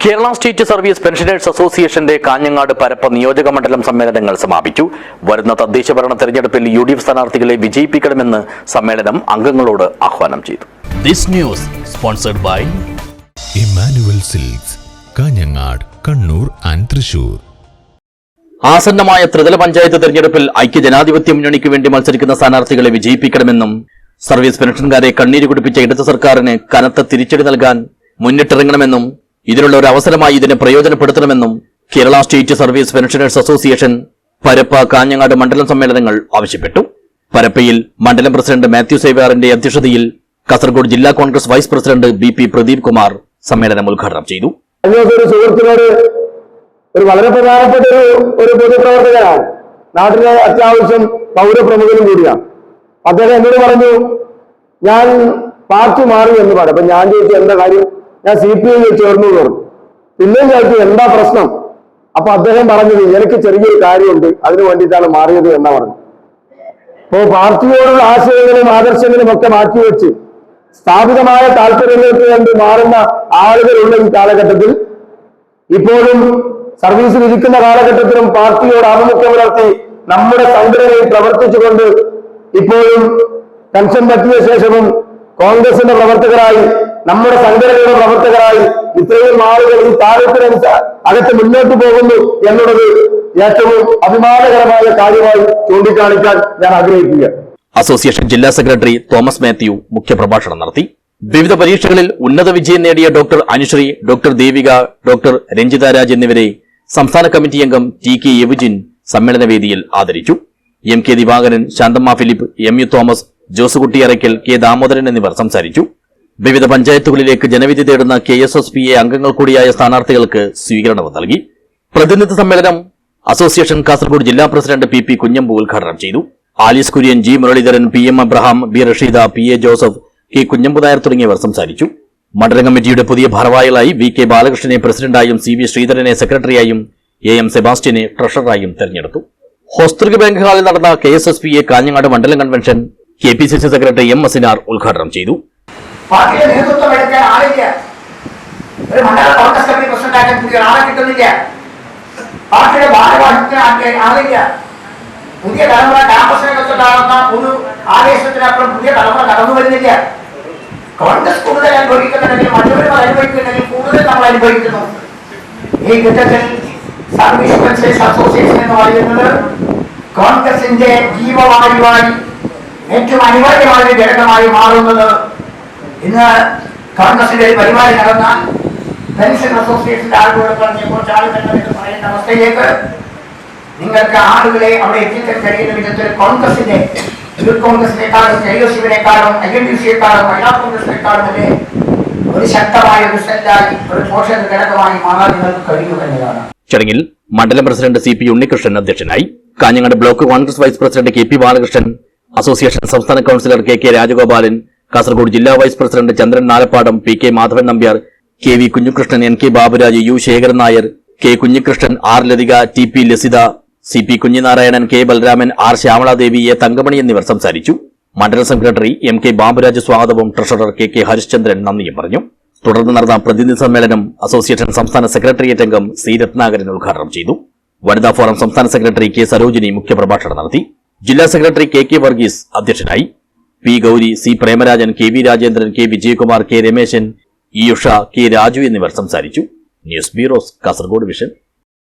Kerala state service pensioners അസോസിയേഷന്റെ കാഞ്ഞങ്ങാട് പരപ്പ നിയോജക മണ്ഡലം സമ്മേളനങ്ങൾ സമാപിച്ചു. വരുന്ന തദ്ദേശ ഭരണ തെരഞ്ഞെടുപ്പിൽ UDF സ്ഥാനാർത്ഥികളെ വിജയിപ്പിക്കണമെന്ന് സമ്മേളനം അംഗങ്ങളോട് ആഹ്വാനം ചെയ്തു. This news sponsored by Emmanuel Silks, Kanhangad, Kannur and Thrissur. ആസന്നമായ ത്രിതല പഞ്ചായത്ത് തെരഞ്ഞെടുപ്പിൽ ഐക്യജനാധിപത്യ മുന്നണിക്ക് വേണ്ടി മത്സരിക്കുന്ന സ്ഥാനാർത്ഥികളെ വിജയിപ്പിക്കണമെന്നും സർവീസ് പെൻഷൻകാരെ കണ്ണീര് കുടിപ്പിച്ച ഇടത് സർക്കാരിന് കനത്ത തിരിച്ചടി നൽകാൻ മുന്നിട്ടിറങ്ങണമെന്നും ഇതിനുള്ള ഒരു അവസരമായി ഇതിനെ പ്രയോജനപ്പെടുത്തണമെന്നും Kerala state service pensioners association Parappa Kanhangad മണ്ഡലം സമ്മേളനങ്ങൾ ആവശ്യപ്പെട്ടു. പരപ്പയിൽ മണ്ഡലം പ്രസിഡന്റ് മാത്യു സേവ്യാറിന്റെ അധ്യക്ഷതയിൽ കാസർഗോഡ് ജില്ലാ Congress vice president BP Pradeep Kumar സമ്മേളനം ഉദ്ഘാടനം ചെയ്തു. ഒരു വളരെ പ്രധാനപ്പെട്ട ഒരു പൊതുപ്രവർത്തകനാണ്, നാട്ടിലെ അത്യാവശ്യം പൗരപ്രമുഖനും കൂടിയാണ്. അദ്ദേഹം എന്നോട് പറഞ്ഞു, ഞാൻ പാർട്ടി മാറി എന്ന് പറഞ്ഞു. അപ്പൊ ഞാൻ ചോദിച്ചു എന്താ കാര്യം? ഞാൻ CPI ചേർന്നു പറഞ്ഞു. പിന്നെയും ചോദിച്ചു എന്താ പ്രശ്നം? അപ്പൊ അദ്ദേഹം പറഞ്ഞത് എനിക്ക് ചെറിയൊരു കാര്യമുണ്ട്, അതിനു വേണ്ടിയിട്ടാണ് മാറിയത് എന്നാ പറഞ്ഞു. അപ്പോ പാർട്ടിയോടുള്ള ആശയങ്ങളും ആദർശങ്ങളും ഒക്കെ മാറ്റിവെച്ച് സ്ഥാപിതമായ താല്പര്യങ്ങൾക്ക് വേണ്ടി മാറുന്ന ആളുകളുള്ള ഈ കാലഘട്ടത്തിൽ, ഇപ്പോഴും സർവീസിൽ ഇരിക്കുന്ന കാലഘട്ടത്തിലും പാർട്ടിയോട് ആഭിമുഖ്യം പുലർത്തി നമ്മുടെ സംഘടനയിൽ പ്രവർത്തിച്ചുകൊണ്ട് ഇപ്പോഴും പെൻഷൻ പറ്റിയ ശേഷവും കോൺഗ്രസിന്റെ പ്രവർത്തകരായി, നമ്മുടെ സംഘടനയുടെ പ്രവർത്തകരായി ഇത്രയും ആളുകൾ ഈ താരത്തിനനുസരിച്ച് അകത്ത് മുന്നോട്ട് പോകുന്നു എന്നുള്ളത് ഏറ്റവും അഭിമാനകരമായ കാര്യമായി ചൂണ്ടിക്കാണിക്കാൻ ഞാൻ ആഗ്രഹിക്കുക. അസോസിയേഷൻ ജില്ലാ സെക്രട്ടറി തോമസ് മാത്യു മുഖ്യപ്രഭാഷണം നടത്തി. വിവിധ പരീക്ഷകളിൽ ഉന്നത വിജയം നേടിയ doctor Anusree, doctor Devika, doctor Ranjitha Raj എന്നിവരെ സംസ്ഥാന കമ്മിറ്റി അംഗം TK എവിജിൻ സമ്മേളനവേദിയിൽ ആദരിച്ചു. MK Divakaran, Santhamma Philip, MU Thomas, Josekutty Arakkal, K Damodaran എന്നിവർ സംസാരിച്ചു. വിവിധ പഞ്ചായത്തുകളിലേക്ക് ജനവിധി തേടുന്ന KSSPA അംഗങ്ങൾ കൂടിയായ സ്ഥാനാർത്ഥികൾക്ക് സ്വീകരണവും നൽകി. പ്രതിനിധി സമ്മേളനം അസോസിയേഷൻ കാസർഗോഡ് ജില്ലാ പ്രസിഡന്റ് PP കുഞ്ഞമ്പു ഉദ്ഘാടനം ചെയ്തു. Alice Kurian, G Muraleedharan, PM Abraham, B Rasheeda, PA Joseph, K Kunhambu Nair തുടങ്ങിയവർ സംസാരിച്ചു. മണ്ഡലം കമ്മിറ്റിയുടെ പുതിയ ഭാരവാഹികളായി VK ബാലകൃഷ്ണനെ പ്രസിഡന്റായും CV ശ്രീധരനെ സെക്രട്ടറിയായും AM സെബാസ്റ്റ്യനെ ട്രഷററായും തെരഞ്ഞെടുത്തു. ഹോസ്തൃക ബാങ്ക് ഹാളിൽ നടന്ന KSSPA കാഞ്ഞങ്ങാട് മണ്ഡലം convention KPCC secretary M Asinar ഉദ്ഘാടനം ചെയ്തു. പാർട്ടിയുടെ നേതൃത്വം എടുക്കാൻ ആളില്ല. ഒരു മണ്ഡല കോൺഗ്രസ് കമ്മിറ്റി പ്രസിഡന്റാക്കാൻ പുതിയ ആളെ കിട്ടുന്നില്ല. പാർട്ടിയുടെ ഭാരവാഹിത്വത്തിന് ആളില്ല. പുതിയ തലമുറ ക്യാമ്പസിനകത്തുണ്ടാകുന്ന ഒരു ആവേശത്തിനപ്പുറം പുതിയ തലമുറ കടന്നു വരുന്നില്ല. കോൺഗ്രസ് കൂടുതൽ അനുഭവിക്കുന്നുണ്ടെങ്കിൽ മറ്റൊരു അനുഭവിക്കുന്നുണ്ടെങ്കിൽ കൂടുതൽ നമ്മൾ അനുഭവിക്കുന്നു. ഈ ഘട്ടത്തിൽ സർവീസ് പെൻഷനേഴ്സ് അസോസിയേഷൻ എന്ന് പറയുന്നത് കോൺഗ്രസിന്റെ ജീവവായുവായി ഏറ്റവും അനിവാര്യമായ ഒരു ഘടകമായി മാറുന്നത് ഇന്ന് കോൺഗ്രസിന്റെ ഒരു പരിപാടി നടന്ന പെൻഷൻ അസോസിയേഷന്റെ ആളുകളോട് പറഞ്ഞ് കുറച്ച് ആളുകൾ എന്ന് പറയുന്ന അവസ്ഥയിലേക്ക് നിങ്ങൾക്ക് ആളുകളെ അവിടെ എത്തിക്കാൻ കഴിയുന്ന വിധത്തിൽ കോൺഗ്രസിന്റെ യൂത്ത് കോൺഗ്രസിനേക്കാളും KSUവിനേക്കാളും INDC-യെക്കാളും മഹിളാ കോൺഗ്രസിനേക്കാളും അല്ലേ ഒരു ശക്തമായ ഒരു സെല്ലായി ഒരു പോഷക ഘടകമായി മാറാൻ നിങ്ങൾക്ക് കഴിയുക എന്നതാണ്. ചടങ്ങിൽ മണ്ഡലം പ്രസിഡന്റ് CP ഉണ്ണികൃഷ്ണൻ അധ്യക്ഷനായി. Kanhangad block Congress vice president KP Balakrishnan, association സംസ്ഥാന കൌൺസിലർ KK രാജഗോപാലൻ, കാസർഗോഡ് ജില്ലാ vice president Chandran Nalappadam, PK Madhavan Nambiar, KV Kunhukrishnan, NK Baburaj, U Sekharan Nair, K Kunhikrishnan, R Lathika, TP Lasitha, CP Kunhinarayanan, K Balaraman, R Shyamaladevi, A Thankamani എന്നിവർ സംസാരിച്ചു. മണ്ഡലം സെക്രട്ടറി MK ബാബുരാജ് സ്വാഗതവും ട്രഷറർ KK ഹരിശ്ചന്ദ്രൻ നന്ദിയും പറഞ്ഞു. തുടർന്ന് നടന്ന പ്രതിനിധി സമ്മേളനം അസോസിയേഷൻ സംസ്ഥാന സെക്രട്ടേറിയറ്റ് അംഗം C രത്നാകരൻ ഉദ്ഘാടനം ചെയ്തു. വനിതാ ഫോറം സംസ്ഥാന സെക്രട്ടറി K സരോജിനി മുഖ്യപ്രഭാഷണം നടത്തി. ജില്ലാ സെക്രട്ടറി KK വർഗീസ് അധ്യക്ഷനായി. P Gauri, C Premarajan, KV Rajendran, K Vijayakumar, K Rameshan, E Usha, K Raju എന്നിവർ സംസാരിച്ചു. News bureau Kasaragod vision.